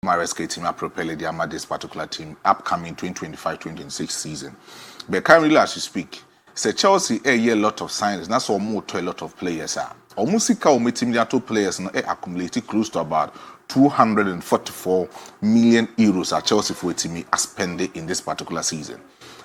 Maresca team are propelling this particular team upcoming 2025-2026 season. But currently, as you speak, say Chelsea a year lot of signings. That's all more to a lot of players. Almost two players accumulated close to about 244 million euros at Chelsea for a team are spending in this particular season.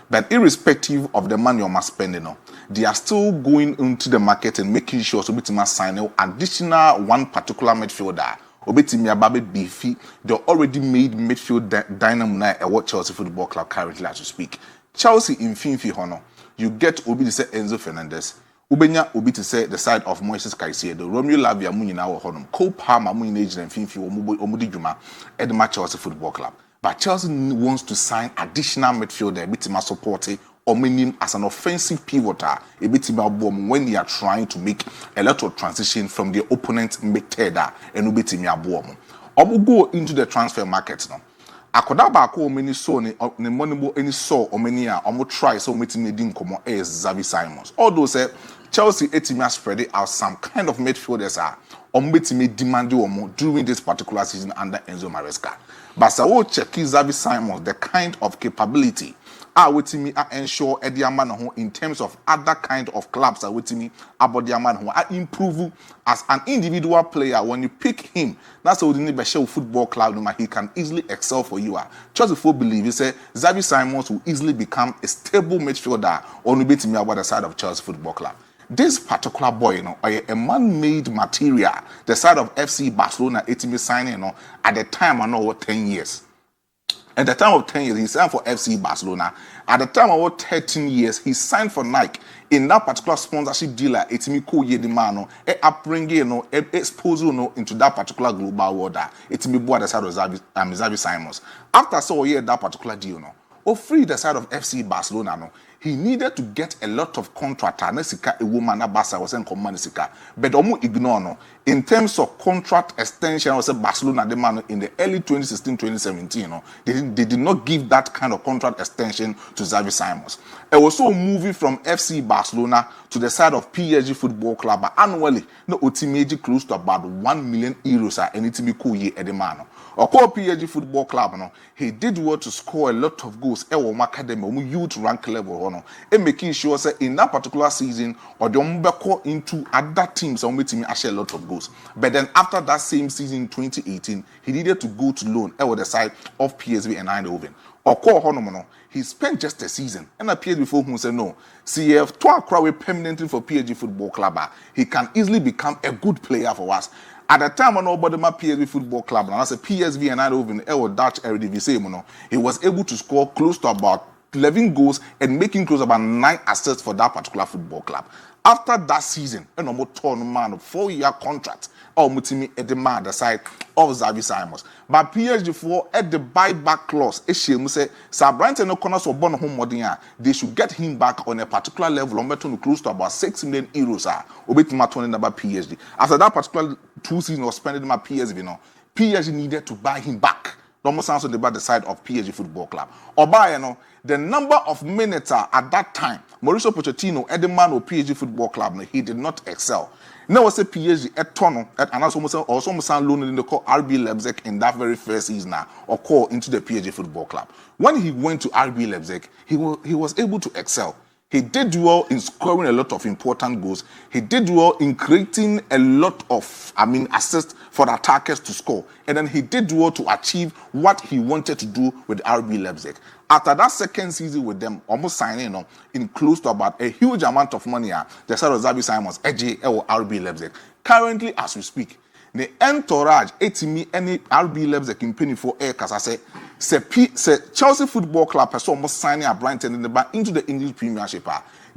But irrespective of the money you're spending, they are still going into the market and making sure so they sign an additional one particular midfielder. Obetimi ababe beefy, the already made midfield dynamo at what Chelsea Football Club currently as we speak. Chelsea in Finfi Honor, you get Obi to say Enzo Fernandez. Ubenya Obi to say the side of Moises Caicedo, Romeo Lavia Munina or Honum, Cole Palmer, Munich and Finfi Omudi Juma, Edma Chelsea Football Club. But Chelsea wants to sign additional midfielder, Bitima supporting or meaning as an offensive pivoter, a bit about when they are trying to make a lot of transition from the opponent mid-header and ubitimia boom. Or will go into the transfer market now. Akoda ko many so ne money any so or many or try so meeting needing come as Xavi Simons. Although say Chelsea etimia spread out some kind of midfielders are on demand more during this particular season under Enzo Maresca. But so check Xavi Simons the kind of capability with me ensure Ediaman in terms of other kind of clubs with me about the man who are improve as an individual player. When you pick him, that's how the Bashel football club he can easily excel for you. Just before believe you say Xavi Simons will easily become a stable midfielder on the me about the side of Chelsea Football Club. This particular boy, a man-made material, the side of FC Barcelona, signing, at the time I know 10 years. At the time of 10 years, he signed for FC Barcelona. At the time of 13 years, he signed for Nike. In that particular sponsorship dealer, it's me ko ye the man, upbringing, exposure into that particular global world. It's me boy the side of Xavi Simons. After so year that particular deal, free the side of FC Barcelona, he needed to get a lot of contractor. Nesika a woman Abasa was in command Nesika, but omu ignore in terms of contract extension. Was Barcelona the man in the early 2016-2017. They did not give that kind of contract extension to Xavi Simons. It was so moving from FC Barcelona to the side of PSG Football Club annually. No ultimately close to about 1 million euros. And it be cool year at the man. Or call PSG Football Club, he did well to score a lot of goals academy, youth rank level, and making sure that in that particular season, or the Umbeko into other teams and making me actually a lot of goals. But then after that same season in 2018, he needed to go to loan at the side of PSV and Eindhoven. Or call Honomono, he spent just a season and appeared before whom said no. CF to acquire permanently for PSG Football Club, he can easily become a good player for us. At the time, nobody my PSV Football Club, and I said PSV and Eindhoven, Dutch Eredivisie, he was able to score close to about 11 goals and making close to about 9 assists for that particular football club. After that season, a normal tournament, 4-year contract, or Mutimi at the man, the side of Xavi Simons. But PSG for at the buyback clause, Eshim say, Sabranton no corners of Bono Home Modia, they should get him back on a particular level, on better close to about 6 million euros. Obetima turning about PSG. After that particular 2 seasons was spending my PSV, PSG needed to buy him back. Almost sounds about the side of PSG Football Club. Or by the number of minutes at that time, Mauricio Pochettino, Edman or PSG Football Club, he did not excel. Now was a PSG at Tono, and also sound loaned in the call RB Leipzig in that very first season or call into the PSG Football Club. When he went to RB Leipzig, he was able to excel. He did well in scoring a lot of important goals. He did well in creating a lot of, assists for the attackers to score. And then he did well to achieve what he wanted to do with RB Leipzig. After that second season with them, almost signing in close to about a huge amount of money, the side of Xavi Simons, or RB Leipzig. Currently, as we speak, the entourage, any RB Leipzig in penny for air, because I say Chelsea Football Club has almost signing a Brighton in the back into the English Premiership.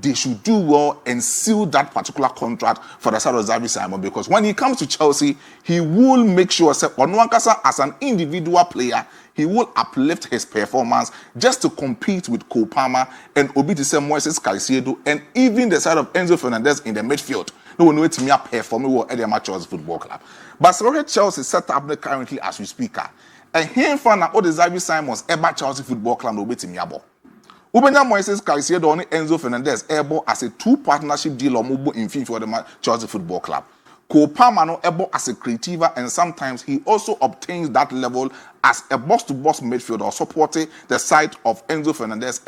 They should do well and seal that particular contract for the side of Xavi Simons, because when he comes to Chelsea, he will make sure that as an individual player, he will uplift his performance just to compete with Cole Palmer and Obitise Moises Caicedo and even the side of Enzo Fernandez in the midfield. No one will me perform well at the Chelsea Football Club. But so Chelsea set up currently as we speak. And here for now, all the Xavi Simons ever Chelsea Football Club no bet me abo. Ubenya Moises Caicedo and Enzo Fernandez able as a 2 partnership deal or mobile in for the Chelsea Football Club. Cole Palmer no able as a creativa, and sometimes he also obtains that level as a box-to-box midfielder or supporting the side of Enzo Fernandez.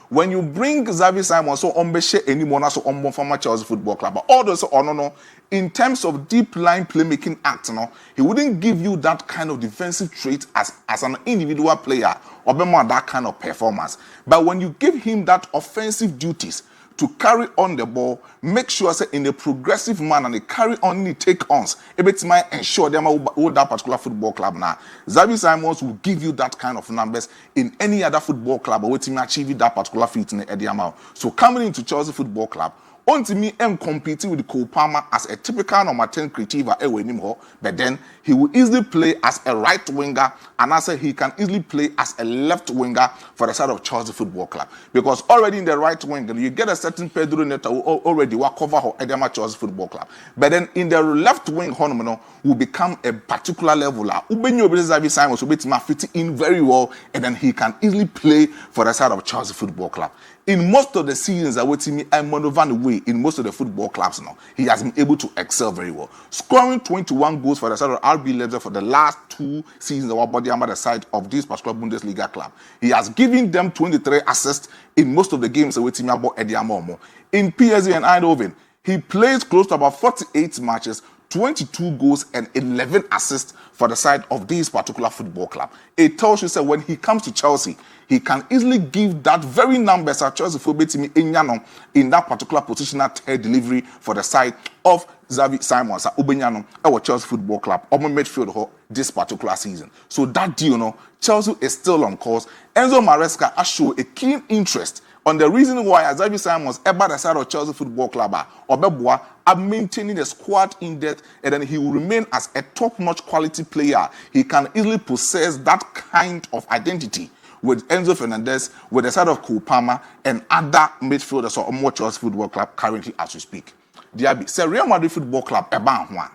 When you bring Xavi Simons so Ombeshe anymore, so on former Chelsea Football Club, but all those no, in terms of deep line playmaking act, no, he wouldn't give you that kind of defensive trait as an individual player or that kind of performance. But when you give him that offensive duties to carry on the ball, make sure say in a progressive manner and they carry on the take-ons, it might ensure them all that particular football club now. Xavi Simons will give you that kind of numbers in any other football club or waiting to achieve that particular feat in the amount. So coming into Chelsea Football Club, on to me and competing with Cole Palmer as a typical number 10 creativa, but then he will easily play as a right winger, and I say he can easily play as a left winger for the side of Chelsea Football Club. Because already in the right wing, you get a certain Pedro Neto who already will cover for Edema Chelsea Football Club. But then in the left wing, Honomino will become a particular leveler. Ubenyo Xavi Simons will be fit in very well, and then he can easily play for the side of Chelsea Football Club. In most of the seasons that waiting me and Monovan way in most of the football clubs now, he has been able to excel very well, scoring 21 goals for the side of RB Leipzig for the last 2 seasons about body under the side of this particular Bundesliga club. He has given them 23 assists in most of the games that waiting me about Eddie Amomo. In PSG and Eindhoven, he plays close to about 48 matches, 22 goals and 11 assists for the side of this particular football club. It tells you that when he comes to Chelsea, he can easily give that very numbers at Chelsea for betting in that particular positional third delivery for the side of Xavi Simons at Ubenyano our Chelsea Football Club or midfield this particular season. So that deal, Chelsea is still on course. Enzo Maresca has shown a keen interest on the reason why Xavi Simons about the side of Chelsea Football Club or Beboa are maintaining the squad in depth, and then he will remain as a top-notch quality player. He can easily possess that kind of identity with Enzo Fernandez, with the side of Cole Palmer and other midfielders or more Chelsea Football Club currently as we speak. DIABY, say Real Madrid Football Club about one.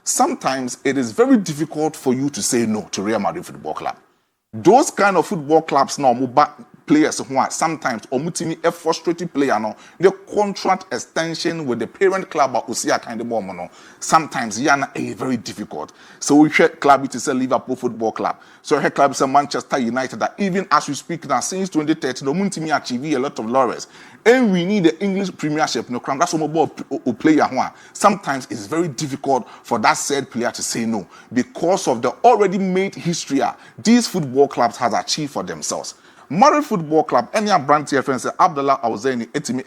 Sometimes it is very difficult for you to say no to Real Madrid Football Club. Those kind of football clubs now, players who are sometimes a frustrated player no the contract extension with the parent club or Usia kind of no sometimes yana a very difficult. So we check club it is a Liverpool Football Club. So here club is a Manchester United that even as we speak now since 2013 no muntimi achieve a lot of laurels. And we need the English Premiership no crime. That's what player who sometimes it's very difficult for that said player to say no because of the already made history these football clubs has achieved for themselves. Madrid Football Club, any brand TFN say Abdullah Awzaini etimi